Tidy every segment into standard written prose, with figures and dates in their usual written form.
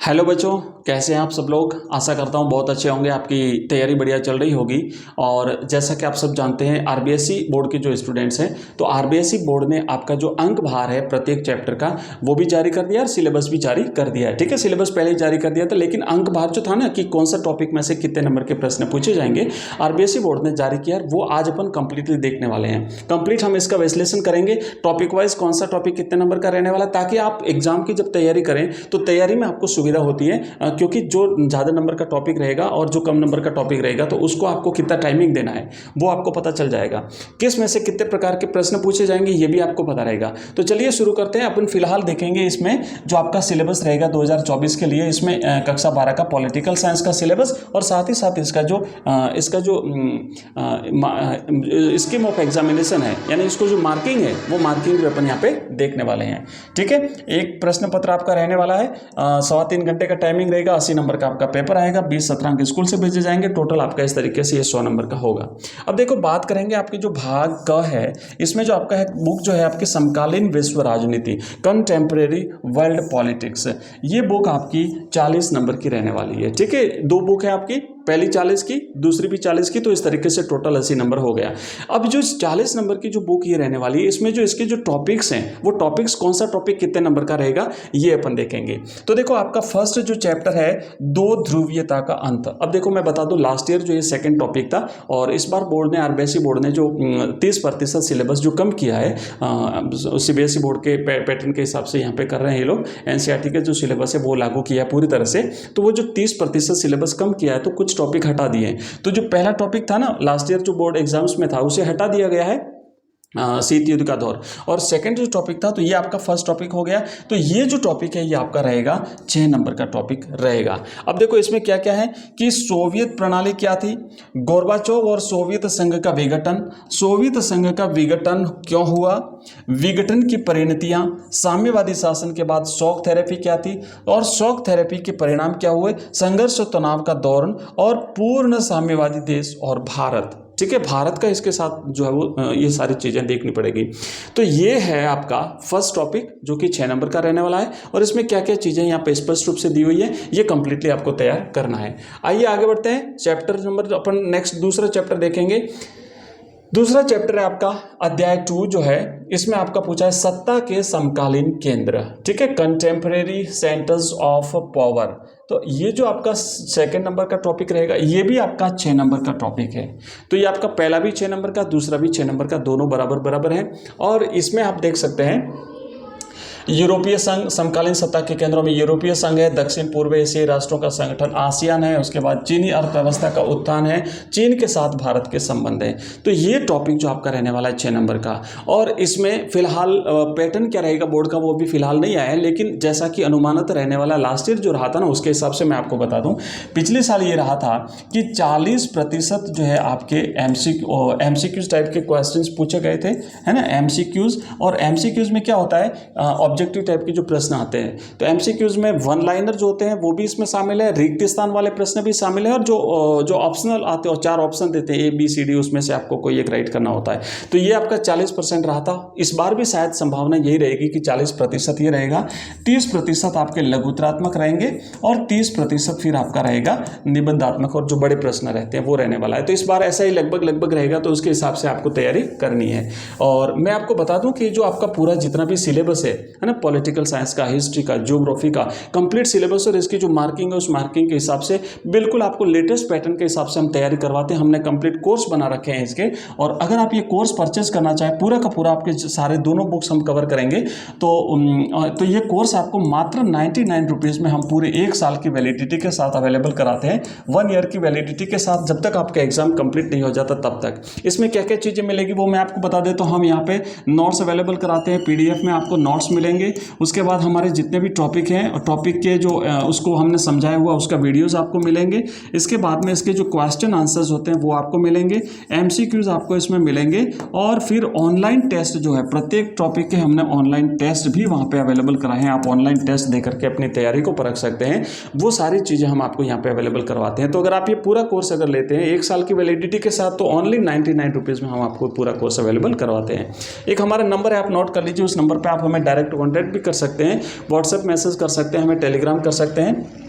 Hello बच्चों, कैसे हैं आप सब लोग। आशा करता हूं बहुत अच्छे होंगे, आपकी तैयारी बढ़िया चल रही होगी। और जैसा कि आप सब जानते हैं, आरबीएसई बोर्ड के जो स्टूडेंट्स हैं, तो आरबीएसई बोर्ड ने आपका जो अंक भार है प्रत्येक चैप्टर का वो भी जारी कर दिया और सिलेबस भी जारी कर दिया है। ठीक है, सिलेबस पहले ही जारी कर दिया था, लेकिन अंक भार जो था ना कि कौन सा टॉपिक में से कितने नंबर के प्रश्न पूछे जाएंगे, आरबीएसई बोर्ड ने जारी किया है। वो आज अपन कंप्लीटली देखने वाले हैं। कंप्लीट हम इसका विश्लेषण करेंगे, टॉपिक वाइज कौन सा टॉपिक कितने नंबर का रहने वाला, ताकि आप एग्जाम की जब तैयारी करें तो तैयारी में आपको सुविधा होती है, क्योंकि जो ज़्यादा नंबर का टॉपिक रहेगा और जो कम नंबर का टॉपिक रहेगा तो उसको आपको कितना टाइमिंग देना है वो आपको पता चल जाएगा। किस में से कितने प्रकार के प्रश्न पूछे जाएंगे ये भी आपको पता रहेगा। तो चलिए शुरू करते हैं। अपन फिलहाल देखेंगे इसमें जो आपका सिलेबस रहेगा 2024 के लिए, इसमें कक्षा 12 का पॉलिटिकल साइंस का सिलेबस और साथ ही साथ इसका जो स्कीम ऑफ एग्जामिनेशन है, यानी इसको जो मार्किंग है वो मार्किंग भी अपन यहाँ पे देखने वाले हैं। ठीक है, एक प्रश्न पत्र आपका रहने वाला है, 3.25 घंटे का टाइमिंग रहेगा, 80 नंबर का आपका पेपर आएगा, 20-17 अंक स्कूल से भेजे जाएंगे, टोटल आपका इस तरीके से ये 100 नंबर का होगा। अब देखो बात करेंगे आपकी जो भाग क है, इसमें जो आपका है बुक जो है आपकी समकालीन विश्व राजनीति, कंटेम्प्रेरी वर्ल्ड पॉलिटिक्स, ये बुक आपकी 40 नंबर की रहने वाली है। ठीक है, दो बुक है आपकी, पहली 40 की, दूसरी भी 40 की, तो इस तरीके से टोटल 80 नंबर हो गया। अब जो 40 नंबर की जो बुक ये रहने वाली है, इसमें जो इसके जो टॉपिक्स हैं वो टॉपिक्स कौन सा टॉपिक कितने नंबर का रहेगा ये अपन देखेंगे। तो देखो आपका फर्स्ट जो चैप्टर है, दो ध्रुवीयता का अंत। अब देखो मैं बता दूं, लास्ट ईयर जो ये सेकंड टॉपिक था और इस बार बोर्ड ने, आरबीएसई बोर्ड ने जो 30% सिलेबस जो कम किया है, सीबीएसई बोर्ड के पैटर्न के हिसाब से यहाँ पे कर रहे हैं ये लोग, एनसीईआरटी का जो सिलेबस है वो लागू किया पूरी तरह से। तो वो जो 30% सिलेबस कम किया है तो कुछ टॉपिक हटा दिए। तो जो पहला टॉपिक था ना लास्ट ईयर जो बोर्ड एग्जाम्स में था, उसे हटा दिया गया है, शीत युद्ध का दौर। और सेकंड जो टॉपिक था, तो ये आपका फर्स्ट टॉपिक हो गया। तो ये जो टॉपिक है ये आपका रहेगा 6 नंबर का टॉपिक रहेगा। अब देखो इसमें क्या क्या है कि सोवियत प्रणाली क्या थी, गोर्बाचोव और सोवियत संघ का विघटन, सोवियत संघ का विघटन क्यों हुआ, विघटन की परिणतियां, साम्यवादी शासन के बाद शॉक थेरेपी क्या थी और शॉक थेरेपी के परिणाम क्या हुए, संघर्ष और तनाव का दौर और पूर्ण साम्यवादी देश और भारत। ठीक है, भारत का इसके साथ जो है वो ये सारी चीज़ें देखनी पड़ेगी। तो ये है आपका फर्स्ट टॉपिक जो कि 6 नंबर का रहने वाला है और इसमें क्या क्या चीज़ें यहाँ पे स्पष्ट रूप से दी हुई है, ये कंप्लीटली आपको तैयार करना है। आइए आगे बढ़ते हैं। चैप्टर नंबर अपन नेक्स्ट दूसरा चैप्टर देखेंगे। दूसरा चैप्टर है आपका अध्याय 2 जो है, इसमें आपका पूछा है सत्ता के समकालीन केंद्र। ठीक है, कंटेम्परेरी सेंटर्स ऑफ पावर। तो ये जो आपका सेकंड नंबर का टॉपिक रहेगा ये भी आपका 6 नंबर का टॉपिक है। तो ये आपका पहला भी 6 नंबर का, दूसरा भी 6 नंबर का, दोनों बराबर बराबर है। और इसमें आप देख सकते हैं यूरोपीय संघ, समकालीन सत्ता के केंद्रों में यूरोपीय संघ है, दक्षिण पूर्व एशियाई राष्ट्रों का संगठन आसियान है, उसके बाद चीनी अर्थव्यवस्था का उत्थान है, चीन के साथ भारत के संबंध है। तो ये टॉपिक जो आपका रहने वाला है 6 नंबर का। और इसमें फिलहाल पैटर्न क्या रहेगा बोर्ड का वो भी फिलहाल नहीं आया है, लेकिन जैसा कि अनुमानित रहने वाला लास्ट ईयर जो रहा था ना, उसके हिसाब से मैं आपको बता दूं, पिछले साल ये रहा था कि 40% जो है आपके एमसीक्यूज टाइप के क्वेश्चन पूछे गए थे, है ना, एमसीक्यूज। और एमसीक्यूज में क्या होता है, ऑब्जेक्टिव टाइप के जो प्रश्न आते हैं, तो एमसीक्यूज में वन लाइनर जो होते हैं वो भी इसमें शामिल है, रिक्त स्थान वाले प्रश्न भी शामिल है, और जो ऑप्शनल आते हैं, 4 ऑप्शन देते हैं ABCD, उसमें से आपको कोई एक राइट करना होता है। तो ये आपका 40% रहा था। इस बार भी शायद संभावना यही रहेगी कि 40% ये रहेगा, 30% आपके लघुतरात्मक रहेंगे और 30% फिर आपका रहेगा निबंधात्मक, और जो बड़े प्रश्न रहते हैं वो रहने वाला है। तो इस बार ऐसा ही लगभग रहेगा, तो उसके हिसाब से आपको तैयारी करनी है। और मैं आपको बता दूं कि जो आपका पूरा जितना भी सिलेबस है ना, पॉलिटिकल साइंस का, हिस्ट्री का, ज्योग्राफी का कंप्लीट सिलेबस, और इसकी जो मार्किंग है उस मार्किंग के हिसाब से बिल्कुल आपको लेटेस्ट पैटर्न के हिसाब से हम तैयारी करवाते हैं। हमने कंप्लीट कोर्स बना रखे हैं इसके, और अगर आप ये कोर्स परचेज करना चाहें, पूरा का पूरा आपके सारे दोनों बुक्स हम कवर करेंगे, तो ये कोर्स आपको मात्र 99 रुपीज़ में हम पूरे 1 साल की वैलिडिटी के साथ अवेलेबल कराते हैं, 1 ईयर की वैलिडिटी के साथ, जब तक आपका एग्जाम कंप्लीट नहीं हो जाता तब तक। इसमें क्या क्या चीज़ें मिलेगी वो मैं आपको बता देता हूँ। हम यहाँ पे नोट्स अवेलेबल कराते हैं, PDF में आपको नोट्स मिलेंगे। उसके बाद हमारे जितने भी टॉपिक हैं और टॉपिक के जो उसको हमने समझाया हुआ उसका वीडियोस आपको मिलेंगे। इसके बाद में इसके जो क्वेश्चन आंसर्स होते हैं वो आपको मिलेंगे, MCQs आपको इसमें मिलेंगे, और फिर ऑनलाइन टेस्ट जो है प्रत्येक टॉपिक के हमने ऑनलाइन टेस्ट भी वहाँ पे अवेलेबल कराए हैं। आप ऑनलाइन टेस्ट दे करके अपनी तैयारी को परख सकते हैं। वो सारी चीज़ें हम आपको यहाँ पे अवेलेबल करवाते हैं। तो अगर आप ये पूरा कोर्स अगर लेते हैं 1 साल की वैलिडिटी के साथ, तो ओनली 99 रुपीज़ में हम आपको पूरा कोर्स अवेलेबल करवाते हैं। एक हमारा नंबर है, आप नोट कर लीजिए, उस नंबर पर आप हमें डायरेक्ट कॉन्टैक्ट भी कर सकते हैं, व्हाट्सएप मैसेज कर सकते हैं, हमें टेलीग्राम कर सकते हैं,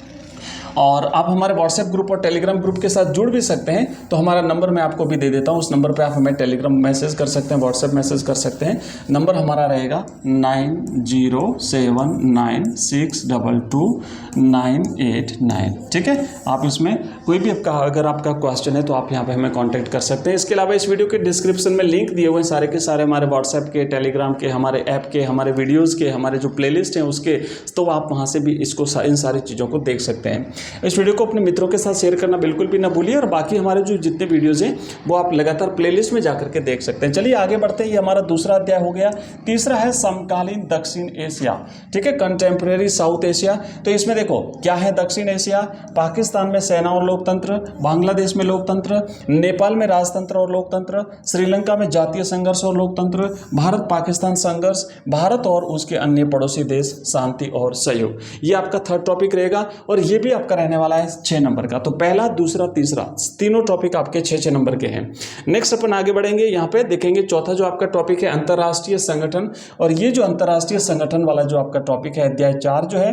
और आप हमारे व्हाट्सएप ग्रुप और टेलीग्राम ग्रुप के साथ जुड़ भी सकते हैं। तो हमारा नंबर मैं आपको भी दे देता हूँ, उस नंबर पे आप हमें टेलीग्राम मैसेज कर सकते हैं, व्हाट्सएप मैसेज कर सकते हैं। नंबर हमारा रहेगा 9079622989, ठीक है। आप इसमें कोई भी अगर आपका क्वेश्चन है तो आप यहाँ पे हमें कॉन्टैक्ट कर सकते हैं। इसके अलावा इस वीडियो के डिस्क्रिप्शन में लिंक दिए हुए हैं सारे के सारे, हमारे व्हाट्सएप के, टेलीग्राम के, हमारे ऐप के, हमारे वीडियोज़ के, हमारे जो प्लेलिस्ट हैं उसके, तो आप वहाँ से भी इसको इन सारी चीज़ों को देख सकते हैं। इस वीडियो को अपने मित्रों के साथ शेयर करना बिल्कुल भी ना भूलिए, और बाकी हमारे जो जितने वीडियोस हैं वो आप लगातार प्लेलिस्ट में जाकर के देख सकते हैं। चलिए आगे बढ़ते हैं, ये हमारा दूसरा अध्याय हो गया। तीसरा है समकालीन दक्षिण एशिया, ठीक है, कंटेम्प्रेरी साउथ एशिया। तो इसमें देखो क्या है, दक्षिण एशिया, पाकिस्तान में सेना और लोकतंत्र, बांग्लादेश में लोकतंत्र, नेपाल में राजतंत्र और लोकतंत्र, श्रीलंका में जातीय संघर्ष और लोकतंत्र, भारत पाकिस्तान संघर्ष, भारत और उसके अन्य पड़ोसी देश, शांति और सहयोग। ये आपका थर्ड टॉपिक रहेगा, और ये भी आपका रहने वाला है 6 नंबर का। तो पहला, दूसरा, तीसरा, तीनों टॉपिक आपके 6 नंबर के हैं। नेक्स्ट अपन आगे बढ़ेंगे, यहाँ पे देखेंगे चौथा जो आपका टॉपिक है अंतर्राष्ट्रीय संगठन, और ये जो अंतर्राष्ट्रीय संगठन वाला जो आपका टॉपिक है अध्याय 4 जो है,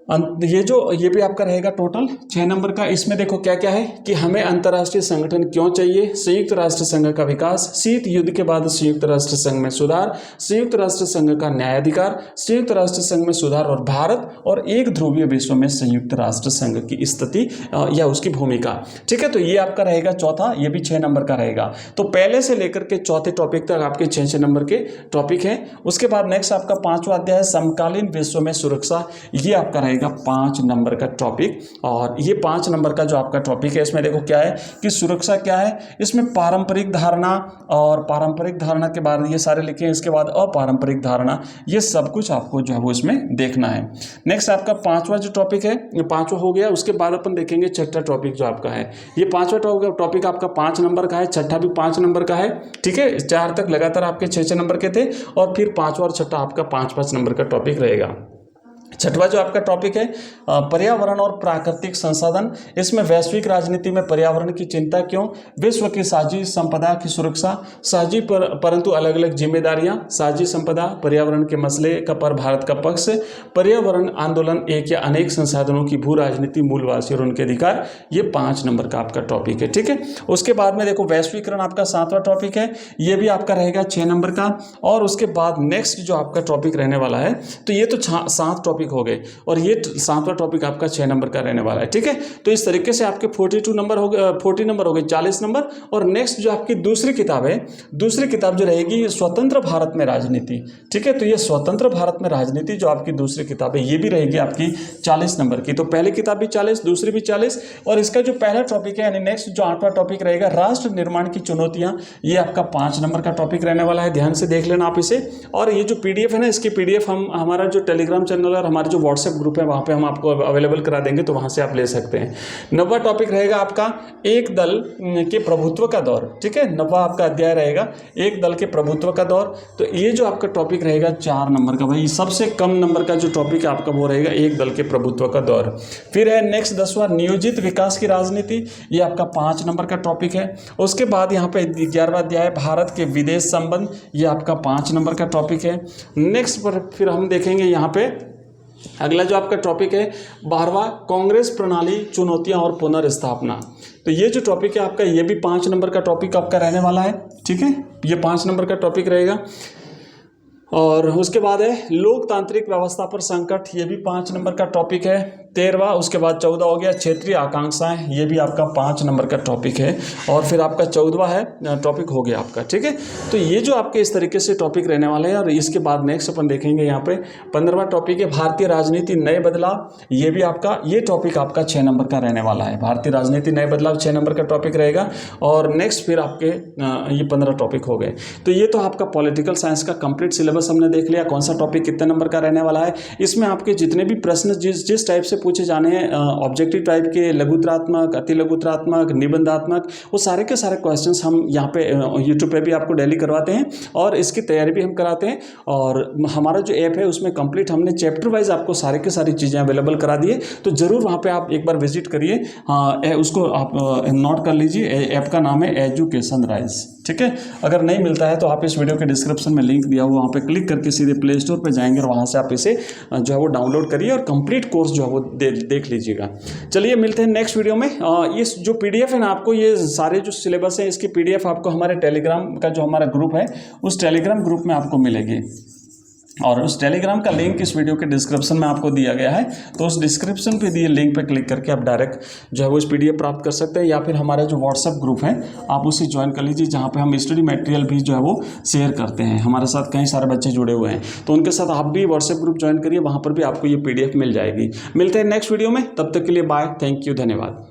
ये भी आपका रहेगा टोटल 6 नंबर का। इसमें देखो क्या क्या है कि हमें अंतर्राष्ट्रीय संगठन क्यों चाहिए, संयुक्त राष्ट्र संघ का विकास, शीत युद्ध के बाद संयुक्त राष्ट्र संघ में सुधार, संयुक्त राष्ट्र संघ का न्यायाधिकार, संयुक्त राष्ट्र संघ में सुधार और भारत, और एक ध्रुवीय विश्व में संयुक्त राष्ट्र संघ की स्थिति या उसकी भूमिका, ठीक है। तो ये आपका रहेगा चौथा, ये भी 6 नंबर का रहेगा। तो पहले से लेकर के चौथे टॉपिक तक आपके 6 नंबर के टॉपिक है। उसके बाद नेक्स्ट आपका 5वां अध्याय है समकालीन विश्व में सुरक्षा, ये आपका रहेगा 5 नंबर का टॉपिक। और ये 5 नंबर का जो आपका टॉपिक है, इसमें देखो क्या है कि सुरक्षा क्या है, इसमें पारंपरिक धारणा, और पारंपरिक धारणा के बाद ये सारे लिखे हैं, इसके बाद अपारंपरिक धारणा, ये सब कुछ आपको जो है वो इसमें देखना है। नेक्स्ट आपका 5वां जो टॉपिक है, ये 5वां हो गया। उसके बाद अपन देखेंगे छठा टॉपिक जो आपका है, ये 5वां टॉपिक आपका 5 नंबर का है, छठा भी 5 नंबर का है, ठीक है। 4 तक लगातार आपके 6 नंबर के थे, और फिर 5वां और छठा आपका 5 नंबर का टॉपिक रहेगा। छठवां जो आपका टॉपिक है पर्यावरण और प्राकृतिक संसाधन, इसमें वैश्विक राजनीति में पर्यावरण की चिंता क्यों, विश्व की साझी संपदा की सुरक्षा, साझी परंतु अलग अलग जिम्मेदारियां, साझी संपदा, पर्यावरण के मसले का पर भारत का पक्ष, पर्यावरण आंदोलन, एक या अनेक संसाधनों की भू राजनीति, मूलवासी और उनके अधिकार, ये 5 नंबर का आपका टॉपिक है, ठीक है। उसके बाद में देखो वैश्वीकरण आपका 7वां टॉपिक है, ये भी आपका रहेगा 6 नंबर का। और उसके बाद नेक्स्ट जो आपका टॉपिक रहने वाला है, तो ये तो 7 टॉपिक हो गए, और ये 7वां टॉपिक आपका 6 नंबर का रहने वाला है, ठीक है। तो इस तरीके से आपके 42 नंबर हो गए, 40 नंबर हो गए, 40 नंबर। और नेक्स्ट जो आपकी दूसरी किताब है, दूसरी किताब जो रहेगी स्वतंत्र भारत में राजनीति, ठीक है। तो ये स्वतंत्र भारत में राजनीति जो आपकी दूसरी किताब है, ये भी रहेगी आपकी 40 नंबर की। तो पहली किताब भी 40, दूसरी भी 40, और इसका जो पहला टॉपिक है यानी नेक्स्ट जो 8वां टॉपिक रहेगा राष्ट्र निर्माण की चुनौतियां, ये आपका 5 नंबर का टॉपिक रहने वाला है। ध्यान से देख लेना आप इसे। और ये जो पीडीएफ है ना, इसकी पीडीएफ हम हमारा जो टेलीग्राम चैनल और हमारे जो व्हाट्सएप ग्रुप है वहाँ पे हम आपको अवेलेबल करा देंगे, तो वहाँ से आप ले सकते हैं। 9वां टॉपिक रहेगा आपका एक दल के प्रभुत्व का दौर, ठीक है। 9वां आपका अध्याय रहेगा एक दल के प्रभुत्व का दौर। तो ये जो आपका टॉपिक रहेगा 4 नंबर का, भाई सबसे कम नंबर का जो टॉपिक है आपका वो रहेगा एक दल के प्रभुत्व का दौर। फिर है नेक्स्ट 10वां नियोजित विकास की राजनीति, ये आपका 5 नंबर का टॉपिक है। उसके बाद यहाँ पे 11वां अध्याय भारत के विदेश संबंध, ये आपका 5 नंबर का टॉपिक है। नेक्स्ट पर फिर हम देखेंगे यहाँ पे अगला जो आपका टॉपिक है 12वां कांग्रेस प्रणाली, चुनौतियां और पुनर्स्थापना। तो ये जो टॉपिक है आपका, ये भी 5 नंबर का टॉपिक आपका रहने वाला है, ठीक है। ये 5 नंबर का टॉपिक रहेगा। और उसके बाद है लोकतांत्रिक व्यवस्था पर संकट, ये भी 5 नंबर का टॉपिक है। 13वां, उसके बाद 14 हो गया क्षेत्रीय आकांक्षाएं, ये भी आपका 5 नंबर का टॉपिक है। और फिर आपका 14वां है टॉपिक हो गया आपका, ठीक है। तो ये जो आपके इस तरीके से टॉपिक रहने वाले हैं। और इसके बाद नेक्स्ट अपन देखेंगे यहाँ पे 15वां टॉपिक है भारतीय राजनीति नए बदलाव, ये भी आपका ये टॉपिक आपका 6 नंबर का रहने वाला है। भारतीय राजनीति नए बदलाव 6 नंबर का टॉपिक रहेगा। और नेक्स्ट फिर आपके ये 15 टॉपिक हो गए। तो ये तो आपका पॉलिटिकल साइंस का कंप्लीट सिलेबस हमने देख लिया, कौन सा टॉपिक कितने नंबर का रहने वाला है। इसमें आपके जितने भी प्रश्न जिस टाइप से पूछे जाने हैं, ऑब्जेक्टिव टाइप के, लघुत्रात्मक, अति लघुत्रात्मक, निबंधात्मक, वो सारे के सारे क्वेश्चंस हम यहाँ पे यूट्यूब पे भी आपको डेली करवाते हैं, और इसकी तैयारी भी हम कराते हैं। और हमारा जो ऐप है उसमें कंप्लीट हमने चैप्टर वाइज आपको सारे के सारी चीज़ें अवेलेबल करा दिए। तो ज़रूर वहाँ पे आप एक बार विजिट करिए। हाँ, उसको आप नोट कर लीजिए। ऐप का नाम है एजुकेशन राइज, ठीक है। ठीक है। अगर नहीं मिलता है तो आप इस वीडियो के डिस्क्रिप्शन में लिंक दिया हुआ वहाँ पे क्लिक करके सीधे प्ले स्टोर पे जाएंगे और वहाँ से आप इसे जो है वो डाउनलोड करिए और कंप्लीट कोर्स जो है वो देख लीजिएगा। चलिए मिलते हैं नेक्स्ट वीडियो में। ये जो पीडीएफ है ना, आपको ये सारे जो सिलेबस है इसकी पीडीएफ आपको हमारे टेलीग्राम का जो हमारा ग्रुप है उस टेलीग्राम ग्रुप में आपको मिलेगी, और उस टेलीग्राम का लिंक इस वीडियो के डिस्क्रिप्शन में आपको दिया गया है। तो उस डिस्क्रिप्शन पे दिए लिंक पे क्लिक करके आप डायरेक्ट जो है वो इस पीडीएफ प्राप्त कर सकते हैं, या फिर हमारा जो व्हाट्सएप ग्रुप है आप उसे ज्वाइन कर लीजिए, जहाँ पे हम स्टडी मटेरियल भी जो है वो शेयर करते हैं। हमारे साथ कई सारे बच्चे जुड़े हुए हैं, तो उनके साथ आप भी व्हाट्सएप ग्रुप ज्वाइन करिए, वहाँ पर भी आपको ये पीडीएफ मिल जाएगी। मिलते हैं नेक्स्ट वीडियो में, तब तक के लिए बाय, थैंक यू, धन्यवाद।